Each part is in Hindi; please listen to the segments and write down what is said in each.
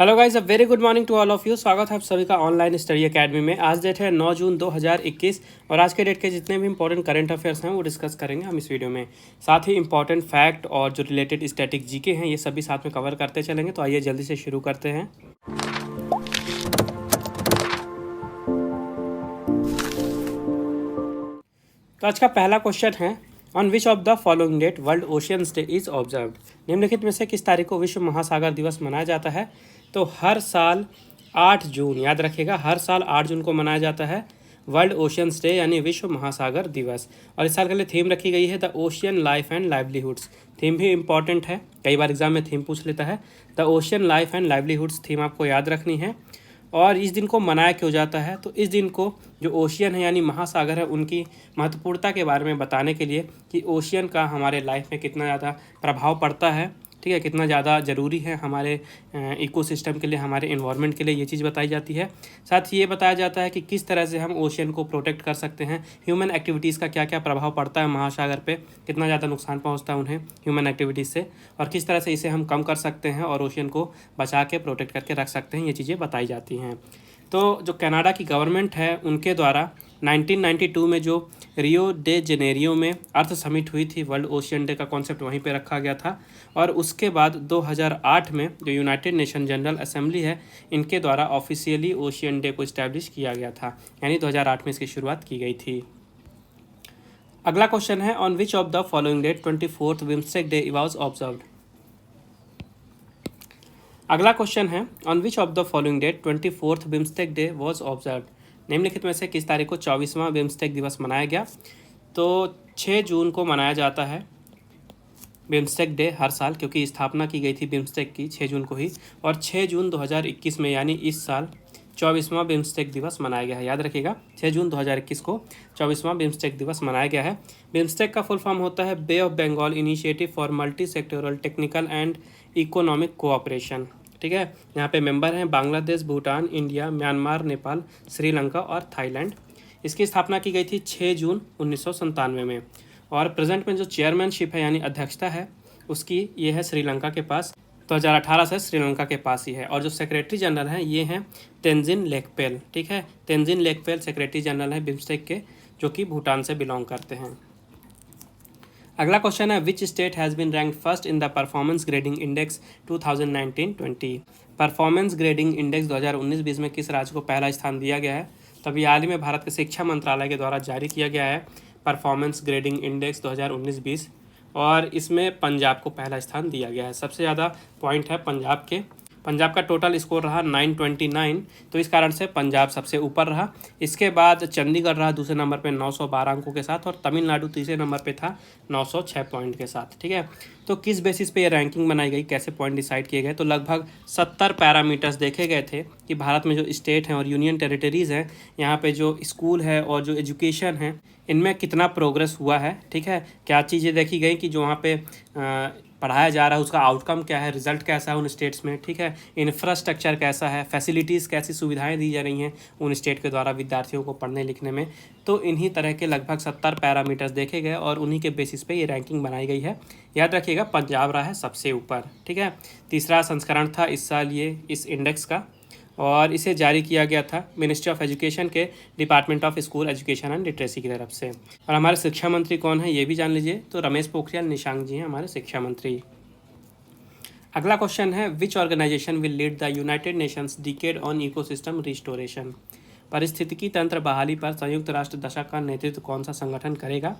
Hello guys, a very good morning to all of you. स्वागत है आप सभी का ऑनलाइन स्टडी एकेडमी में। आज डेट है 9 जून 2021 और आज के डेट के जितने भी इंपॉर्टेंट करंट अफेयर्स हैं वो डिस्कस करेंगे हम इस वीडियो में। साथ ही इंपॉर्टेंट फैक्ट और जो रिलेटेड स्टैटिक जीके हैं ये सभी साथ में कवर करते चलेंगे। तो आइए जल्दी से शुरू करते हैं। तो आज का पहला क्वेश्चन है, on which of the following date world oceans day is observed. निम्नलिखित में से किस तारीख को विश्व महासागर दिवस मनाया जाता है। तो हर साल 8 जून, याद रखिएगा, हर साल 8 जून को मनाया जाता है वर्ल्ड ओशियंस डे यानी विश्व महासागर दिवस। और इस साल के लिए थीम रखी गई है the ocean life and livelihoods. Theme भी इंपॉर्टेंट है, कई बार एग्जाम में थीम पूछ लेता है। The ocean life and livelihoods theme आपको याद रखनी है। और इस दिन को मनाया क्यों जाता है, तो इस दिन को जो ओशियन है यानी महासागर है उनकी महत्वपूर्णता के बारे में बताने के लिए कि ओशियन का हमारे लाइफ में कितना ज़्यादा प्रभाव पड़ता है, ठीक है, कितना ज़्यादा ज़रूरी है हमारे इकोसिस्टम के लिए, हमारे इन्वायरमेंट के लिए, ये चीज़ बताई जाती है। साथ ही ये बताया जाता है कि किस तरह से हम ओशियन को प्रोटेक्ट कर सकते हैं, ह्यूमन एक्टिविटीज़ का क्या क्या प्रभाव पड़ता है महासागर पे, कितना ज़्यादा नुकसान पहुंचता है उन्हें ह्यूमन एक्टिविटीज़ से, और किस तरह से इसे हम कम कर सकते हैं और ओशियन को बचा के प्रोटेक्ट करके रख सकते हैं, ये चीज़ें बताई जाती हैं। तो जो कनाडा की गवर्नमेंट है उनके द्वारा 1992 में जो रियो डे जेनेरियो में अर्थ समिट हुई थी, वर्ल्ड ओशियन डे का कॉन्सेप्ट वहीं पे रखा गया था। और उसके बाद 2008 में जो यूनाइटेड नेशन जनरल असेंबली है इनके द्वारा ऑफिशियली ओशियन डे को इस्टेब्लिश किया गया था, यानी 2008 में इसकी शुरुआत की गई थी। अगला क्वेश्चन है, on which of the following date 24th BIMSTEC day was observed. अगला क्वेश्चन है, on which of the following date 24th BIMSTEC day was observed. निम्नलिखित में से किस तारीख को 24वां बिम्स्टेक दिवस मनाया गया। तो 6 जून को मनाया जाता है बिम्स्टेक डे हर साल, क्योंकि स्थापना की गई थी बिम्स्टेक की 6 जून को ही। और 6 जून 2021 में यानी इस साल 24वां बिम्स्टेक दिवस मनाया गया है। याद रखिएगा 6 जून 2021 को 24वां बिम्स्टेक दिवस मनाया गया है। बिम्स्टेक का फुल फॉर्म होता है Bay of Bengal initiative for multi sectoral technical and economic cooperation, ठीक है। यहाँ पे मेंबर हैं बांग्लादेश, भूटान, इंडिया, म्यांमार, नेपाल, श्रीलंका और थाईलैंड। इसकी स्थापना की गई थी 6 जून 1997 में। और प्रेजेंट में जो चेयरमैनशिप है यानी अध्यक्षता है उसकी ये है श्रीलंका के पास, 2018 से श्रीलंका के पास ही है। और जो सेक्रेटरी जनरल हैं ये हैं तेंजिन लेकपेल, ठीक है। तेंजिन लेकपेल सेक्रेटरी जनरल हैं बिम्स्टेक के, जो कि भूटान से बिलोंग करते हैं। अगला क्वेश्चन है, which state has been ranked first in the performance grading index 2019-20। Performance grading index 2019-20 में किस राज्य को पहला स्थान दिया गया है। तो अभी हाल ही में भारत के शिक्षा मंत्रालय के द्वारा जारी किया गया है परफॉर्मेंस ग्रेडिंग इंडेक्स 2019-20 और इसमें पंजाब को पहला स्थान दिया गया है। सबसे ज़्यादा पॉइंट है पंजाब के। पंजाब का टोटल स्कोर रहा 929, तो इस कारण से पंजाब सबसे ऊपर रहा। इसके बाद चंडीगढ़ रहा दूसरे नंबर पे 912 अंकों के साथ, और तमिलनाडु तीसरे नंबर पे था 906 पॉइंट के साथ, ठीक है। तो किस बेसिस पे ये रैंकिंग बनाई गई, कैसे पॉइंट डिसाइड किए गए, तो लगभग 70 पैरामीटर्स देखे गए थे कि भारत में जो स्टेट हैं और यूनियन टेरिटरीज़ हैं, यहाँ पे जो स्कूल है और जो एजुकेशन है इनमें कितना प्रोग्रेस हुआ है, ठीक है। क्या चीज़ें देखी गई कि जो वहाँ पे पढ़ाया जा रहा है उसका आउटकम क्या है, रिजल्ट कैसा है उन स्टेट्स में, ठीक है। इंफ्रास्ट्रक्चर कैसा है, फैसिलिटीज़ कैसी सुविधाएं दी जा रही हैं उन स्टेट के द्वारा विद्यार्थियों को पढ़ने लिखने में। तो इन्हीं तरह के लगभग 70 पैरामीटर्स देखे गए और उन्हीं के बेसिस पे ये रैंकिंग बनाई गई है। याद रखिएगा पंजाब रहा है सबसे ऊपर, ठीक है। तीसरा संस्करण था इस साल ये इस इंडेक्स का, और इसे जारी किया गया था मिनिस्ट्री ऑफ एजुकेशन के department of school education and literacy की तरफ से। और हमारे शिक्षा मंत्री कौन है ये भी जान लीजिए, तो रमेश पोखरियाल निशंक जी हैं हमारे शिक्षा मंत्री। अगला क्वेश्चन है, which organisation will lead the United Nations decade on ecosystem restoration. पारिस्थितिकी तंत्र बहाली पर संयुक्त राष्ट्र दशक का नेतृत्व कौन सा संगठन करेगा।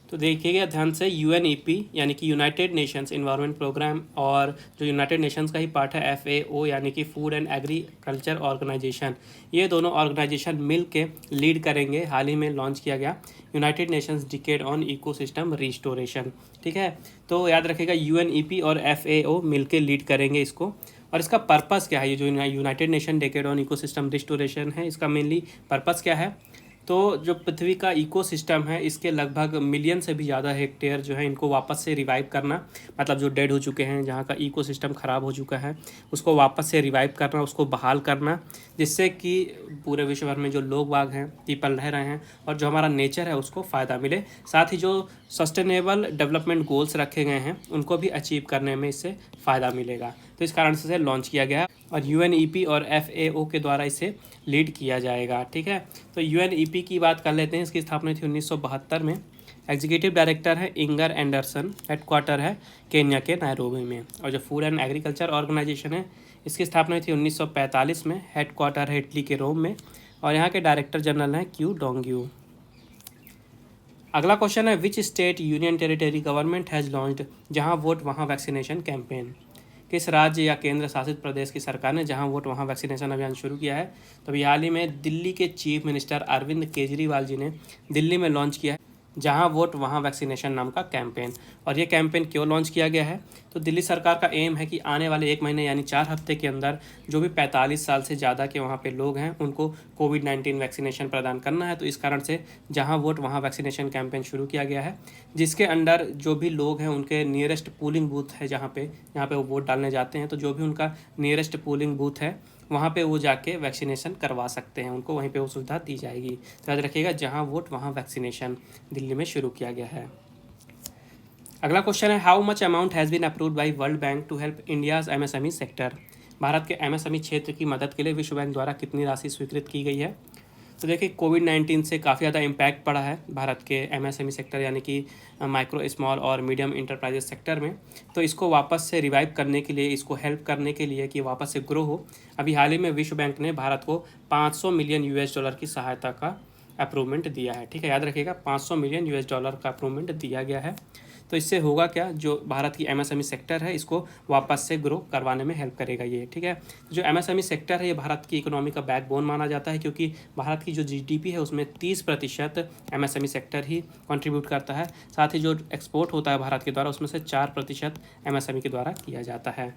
तो देखिएगा ध्यान से, UNEP यानी कि यूनाइटेड नेशंस इन्वायरमेंट प्रोग्राम, और जो यूनाइटेड नेशंस का ही पार्ट है FAO यानी कि फूड एंड एग्रीकल्चर ऑर्गेनाइजेशन, ये दोनों ऑर्गेनाइजेशन मिल के लीड करेंगे। हाल ही में लॉन्च किया गया United Nations decade on ecosystem restoration, ठीक है। तो याद रखिएगा UNEP और FAO मिल के लीड करेंगे इसको। और इसका पर्पस क्या है, ये जो United nation decade on ecosystem restoration है इसका मेनली पर्पस क्या है। तो जो पृथ्वी का इकोसिस्टम है इसके लगभग मिलियन से भी ज़्यादा हेक्टेयर जो है इनको वापस से रिवाइव करना, मतलब जो डेड हो चुके हैं, जहाँ का इकोसिस्टम ख़राब हो चुका है उसको वापस से रिवाइव करना, उसको बहाल करना, जिससे कि पूरे विश्व भर में जो लोग बाग हैं, पीपल रह रहे हैं और जो हमारा नेचर है उसको फ़ायदा मिले। साथ ही जो सस्टेनेबल डेवलपमेंट गोल्स रखे गए हैं उनको भी अचीव करने में इससे फ़ायदा मिलेगा। तो इस कारण से इसे लॉन्च किया गया है और UNEP और FAO के द्वारा इसे लीड किया जाएगा। ठीक है, तो UNEP की बात कर लेते हैं। इसकी स्थापना थी 1972 में। एग्जीक्यूटिव डायरेक्टर है इंगर एंडरसन, हेडक्वार्टर है केन्या के नैरोबी में। और जो फूड एंड एग्रीकल्चर ऑर्गेनाइजेशन है इसकी स्थापना थी 1945 में, हेडक्वार्टर है इटली के रोम में और यहाँ के डायरेक्टर जनरल हैं क्यू डोंग्यू। अगला क्वेश्चन है which state union territory government has launched जहाँ वोट वहाँ वैक्सीनेशन कैंपेन। किस राज्य या केंद्र शासित प्रदेश की सरकार ने जहां वोट वहां वैक्सीनेशन अभियान शुरू किया है। तो अभी हाल ही में दिल्ली के चीफ मिनिस्टर अरविंद केजरीवाल जी ने दिल्ली में लॉन्च किया है जहां वोट वहां वैक्सीनेशन नाम का कैंपेन। और ये कैंपेन क्यों लॉन्च किया गया है, तो दिल्ली सरकार का एम है कि आने वाले 1 महीने यानी 4 हफ्ते के अंदर जो भी 45 साल से ज़्यादा के वहाँ पे लोग हैं उनको कोविड-19 वैक्सीनेशन प्रदान करना है। तो इस कारण से जहां वोट वहां वैक्सीनेशन कैंपेन शुरू किया गया है, जिसके अंडर जो भी लोग हैं उनके नियरेस्ट पोलिंग बूथ है जहाँ पे वो वोट डालने जाते हैं, तो जो भी उनका नियरेस्ट पोलिंग बूथ है वहाँ पे वो जाके वैक्सीनेशन करवा सकते हैं, उनको वहीं पे वो सुविधा दी जाएगी। तो याद रखिएगा जहाँ वोट वहाँ वैक्सीनेशन दिल्ली में शुरू किया गया है। अगला क्वेश्चन है how much amount has been approved by World Bank to help India's MSME sector. भारत के MSME क्षेत्र की मदद के लिए विश्व बैंक द्वारा कितनी राशि स्वीकृत की गई है। तो देखिए कोविड-19 से काफ़ी ज़्यादा इम्पैक्ट पड़ा है भारत के MSME सेक्टर यानी कि माइक्रो स्मॉल और मीडियम इंटरप्राइजेस सेक्टर में। तो इसको वापस से रिवाइव करने के लिए, इसको हेल्प करने के लिए कि वापस से ग्रो हो, अभी हाल ही में विश्व बैंक ने भारत को $500 मिलियन की सहायता का अप्रूवमेंट दिया है। ठीक है, याद रखिएगा $500 मिलियन का अप्रूवमेंट दिया गया है। तो इससे होगा क्या, जो भारत की MSME सेक्टर है इसको वापस से ग्रो करवाने में हेल्प करेगा ये। ठीक है, जो MSME सेक्टर है ये भारत की इकोनॉमी का बैकबोन माना जाता है, क्योंकि भारत की जो GDP है उसमें 30% MSME सेक्टर ही कंट्रीब्यूट करता है। साथ ही जो एक्सपोर्ट होता है भारत के द्वारा उसमें से 4% MSME के द्वारा किया जाता है।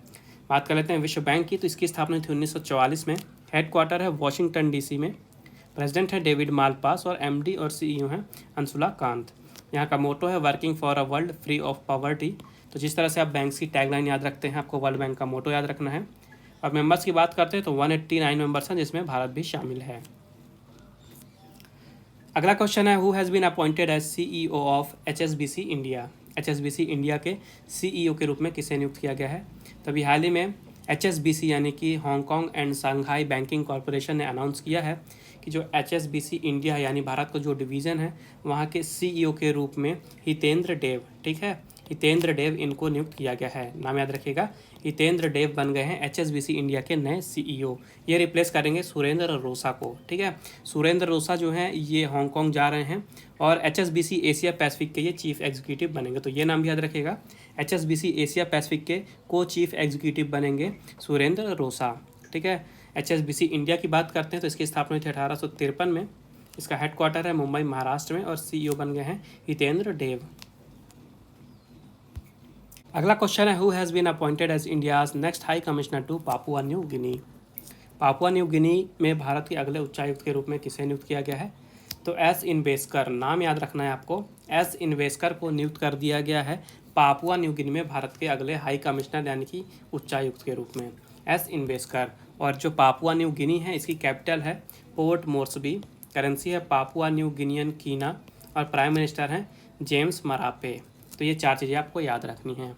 बात कर लेते हैं विश्व बैंक की, तो इसकी स्थापना थी 1944 में। हेडक्वार्टर है वॉशिंगटन DC में। प्रेसिडेंट है डेविड मालपास और MD और CEO हैं अंशुला कांत। यहाँ का मोटो है working for a world free of poverty. तो जिस तरह से आप बैंक्स की टैगलाइन याद रखते हैं, आपको वर्ल्ड बैंक का मोटो याद रखना है। और मेंबर्स की बात करते हैं तो 189 मेंबर्स हैं, जिसमें भारत भी शामिल है। अगला क्वेश्चन है who has been appointed as CEO of HSBC India. HSBC India के CEO के रूप में किसे नियुक्त किया गया है। तो अभी हाल ही में HSBC यानी कि Hong Kong and Shanghai banking corporation ने अनाउंस किया है कि जो HSBC इंडिया यानी भारत का जो डिवीज़न है वहाँ के CEO के रूप में हितेंद्र देव, ठीक है, हितेंद्र देव इनको नियुक्त किया गया है। नाम याद रखिएगा, हितेंद्र देव बन गए हैं HSBC इंडिया के नए CEO। ये रिप्लेस करेंगे सुरेंद्र रोसा को। ठीक है, सुरेंद्र रोसा जो हैं ये हांगकांग जा रहे हैं और HSBC एशिया पैसिफिक के ये चीफ एग्जीक्यूटिव बनेंगे। तो ये नाम भी याद रखिएगा, HSBC एशिया पैसिफिक के को चीफ एग्जीक्यूटिव बनेंगे सुरेंद्र रोसा। ठीक है, HSBC इंडिया की बात करते हैं तो इसकी स्थापना हुई थी 1853 में। इसका हेडक्वार्टर है मुंबई महाराष्ट्र में और CEO बन गए हैं हितेंद्र देव। अगला क्वेश्चन है who has been appointed as India's next high commissioner to Papua New Guinea. Papua New Guinea में भारत के अगले उच्चायुक्त के रूप में किसे नियुक्त किया गया है। तो एस इन्वेस्कर, नाम याद रखना है आपको, एस इन्वेस्कर को नियुक्त कर दिया गया है पापुआ न्यू गिनी में भारत के अगले हाई कमिश्नर यानी कि उच्चायुक्त के रूप में, एस इन्वेस्कर। और जो पापुआ न्यू गिनी है इसकी कैपिटल है पोर्ट मोर्सबी, करेंसी है पापुआ न्यू गिनियन कीना और प्राइम मिनिस्टर हैं जेम्स मरापे। तो ये 4 चीज़ें आपको याद रखनी हैं।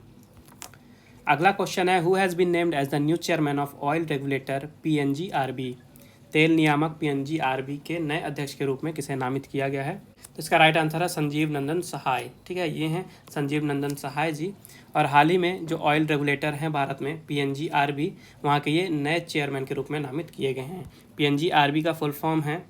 अगला क्वेश्चन है who has been named as the new chairman of oil regulator PNGRB। तेल नियामक PNGRB के नए अध्यक्ष के रूप में किसे नामित किया गया है। तो इसका राइट आंसर है संजीव नंदन सहाय। ठीक है, ये हैं संजीव नंदन सहाय जी। और हाल ही में जो ऑयल रेगुलेटर हैं भारत में PNGRB, वहाँ के ये नए चेयरमैन के रूप में नामित किए गए हैं। PNGRB का फुल फॉर्म है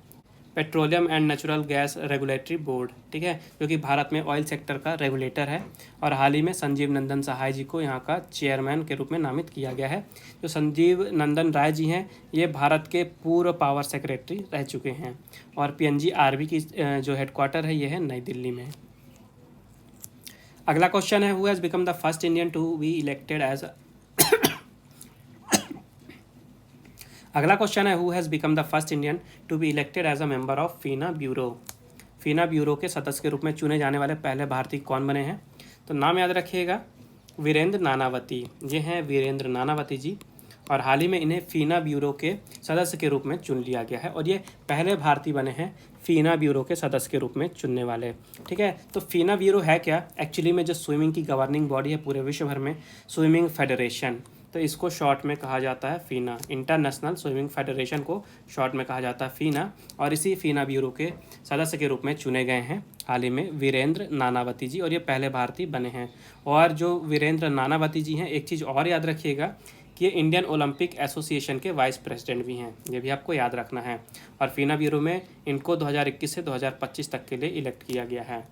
petroleum and natural gas regulatory board. ठीक है, जो कि भारत में ऑयल सेक्टर का रेगुलेटर है। और हाल ही में संजीव नंदन सहाय जी को यहाँ का चेयरमैन के रूप में नामित किया गया है। जो संजीव नंदन राय जी हैं ये भारत के पूर्व पावर सेक्रेटरी रह चुके हैं। और PNGRB की जो हेडक्वार्टर है ये है नई दिल्ली में। अगला क्वेश्चन है who has become the first Indian to be elected as अगला क्वेश्चन है who has become the first Indian to be elected as a member of FINA bureau. FINA bureau के सदस्य के रूप में चुने जाने वाले पहले भारतीय कौन बने हैं। तो नाम याद रखिएगा वीरेंद्र नानावती, ये हैं वीरेंद्र नानावती जी। और हाल ही में इन्हें फीना ब्यूरो के सदस्य के रूप में चुन लिया गया है और ये पहले भारतीय बने हैं फीना ब्यूरो के सदस्य के रूप में चुनने वाले। ठीक है, तो फीना ब्यूरो है क्या? एक्चुअली में जो स्विमिंग की गवर्निंग बॉडी है पूरे विश्व भर में, स्विमिंग फेडरेशन, तो इसको शॉर्ट में कहा जाता है फीना। इंटरनेशनल स्विमिंग फेडरेशन को शॉर्ट में कहा जाता है फीना। और इसी फीना ब्यूरो के सदस्य के रूप में चुने गए हैं हाल ही में वीरेंद्र नानावती जी, और ये पहले भारतीय बने हैं। और जो वीरेंद्र नानावती जी हैं, एक चीज़ और याद रखिएगा कि ये इंडियन ओलंपिक एसोसिएशन के वाइस प्रेसिडेंट भी हैं, ये भी आपको याद रखना है। और फीना ब्यूरो में इनको 2021 से 2025 तक के लिए इलेक्ट किया गया है।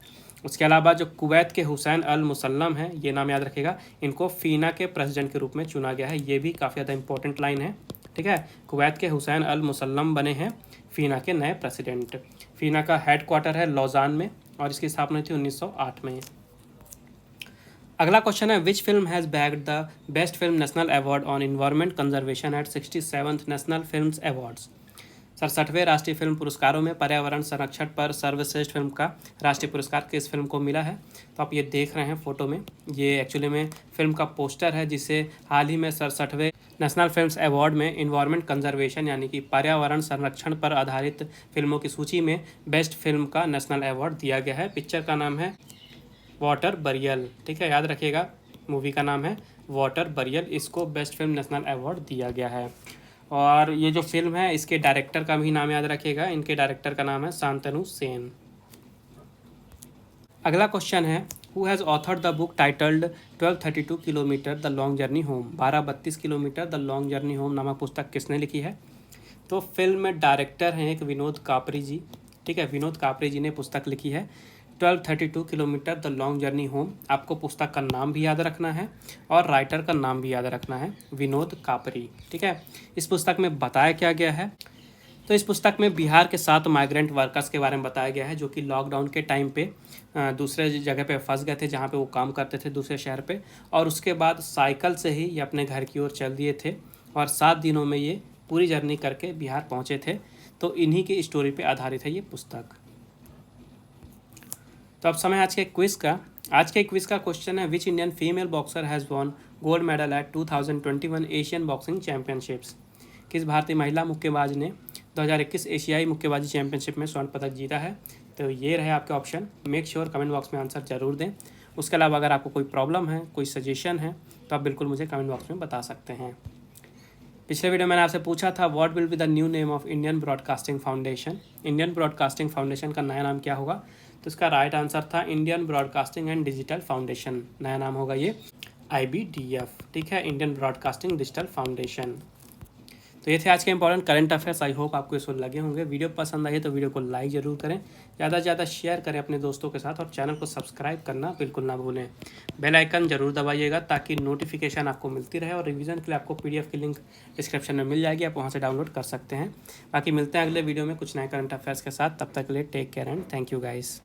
उसके अलावा जो कुवैत के हुसैन अल मुसल्लम हैं, ये नाम याद रखिएगा, इनको फीना के प्रेसिडेंट के रूप में चुना गया है। ये भी काफ़ी ज़्यादा इंपॉर्टेंट लाइन है। ठीक है, कुवैत के हुसैन अल मुसल्लम बने हैं फीना के नए प्रेसिडेंट। फीना का हेड क्वार्टर है लौजान में और इसकी स्थापना थी 1908 में। अगला क्वेश्चन है, which film has bagged the best film national award on environment conservation at 67th national films awards. 67वें राष्ट्रीय फिल्म पुरस्कारों में पर्यावरण संरक्षण पर सर्वश्रेष्ठ फिल्म का राष्ट्रीय पुरस्कार किस फिल्म को मिला है? तो आप ये देख रहे हैं फोटो में, ये एक्चुअली में फिल्म का पोस्टर है जिसे हाल ही में 67वें नेशनल फिल्म्स अवार्ड में इन्वायरमेंट कंजर्वेशन यानी कि पर्यावरण संरक्षण पर आधारित फिल्मों की सूची में बेस्ट फिल्म का नेशनल अवार्ड दिया गया है। पिक्चर का नाम है वाटर बरियल। ठीक है, याद रखिएगा, मूवी का नाम है वाटर बरियल, इसको बेस्ट फिल्म नेशनल अवार्ड दिया गया है। और ये जो फिल्म है इसके डायरेक्टर का भी नाम याद रखिएगा, इनके डायरेक्टर का नाम है शांतनु सेन। अगला क्वेश्चन है, who has authored the book titled 1232 kilometre the long journey home. 1232 kilometre the long journey home नामक पुस्तक किसने लिखी है? तो फिल्म में डायरेक्टर हैं एक विनोद कापरी जी। ठीक है, विनोद कापरी जी ने पुस्तक लिखी है 1232 kilometre the long journey home. आपको पुस्तक का नाम भी याद रखना है और राइटर का नाम भी याद रखना है, विनोद कापरी। ठीक है, इस पुस्तक में बताया क्या गया है? तो इस पुस्तक में बिहार के 7 माइग्रेंट वर्कर्स के बारे में बताया गया है जो कि लॉकडाउन के टाइम पे दूसरे जगह पे फंस गए थे जहाँ पे वो काम करते थे दूसरे शहर पे, और उसके बाद साइकिल से ही ये अपने घर की ओर चल दिए थे और 7 दिनों में ये पूरी जर्नी करके बिहार पहुँचे थे। तो इन्हीं की स्टोरी पे आधारित है ये पुस्तक। तो अब समय आज के क्विज़ का। आज के क्विज़ का क्वेश्चन है, which Indian female boxer has won gold medal at 2021 Asian boxing championships. किस भारतीय महिला मुक्केबाज ने 2021 एशियाई मुक्केबाजी चैंपियनशिप में स्वर्ण पदक जीता है? तो ये रहे आपके option. Make sure comment box में आंसर जरूर दें। उसके अलावा अगर आपको कोई प्रॉब्लम है, कोई सजेशन है, तो आप बिल्कुल मुझे कमेंट बॉक्स में बता सकते हैं। पिछले वीडियो मैंने आपसे पूछा था, what will be the new name of Indian broadcasting foundation. Indian broadcasting foundation का नया नाम क्या होगा? तो इसका राइट आंसर था Indian broadcasting and digital foundation. नया नाम होगा ये IBDF। ठीक है, इंडियन ब्रॉडकास्टिंग डिजिटल फाउंडेशन। तो ये थे आज के important current affairs. I hope आपको इसको लगे होंगे। वीडियो पसंद आई है तो वीडियो को लाइक ज़रूर करें, ज़्यादा से ज़्यादा शेयर करें अपने दोस्तों के साथ और चैनल को सब्सक्राइब करना बिल्कुल ना भूलें। बेल आइकन जरूर दबाइएगा ताकि नोटिफिकेशन आपको मिलती रहे, और रिवीजन के लिए आपको PDF की लिंक डिस्क्रिप्शन में मिल जाएगी, आप वहाँ से डाउनलोड कर सकते हैं। बाकी मिलते हैं अगले वीडियो में कुछ नए करंट अफेयर्स के साथ। तब तक के लिए take care and thank you guys.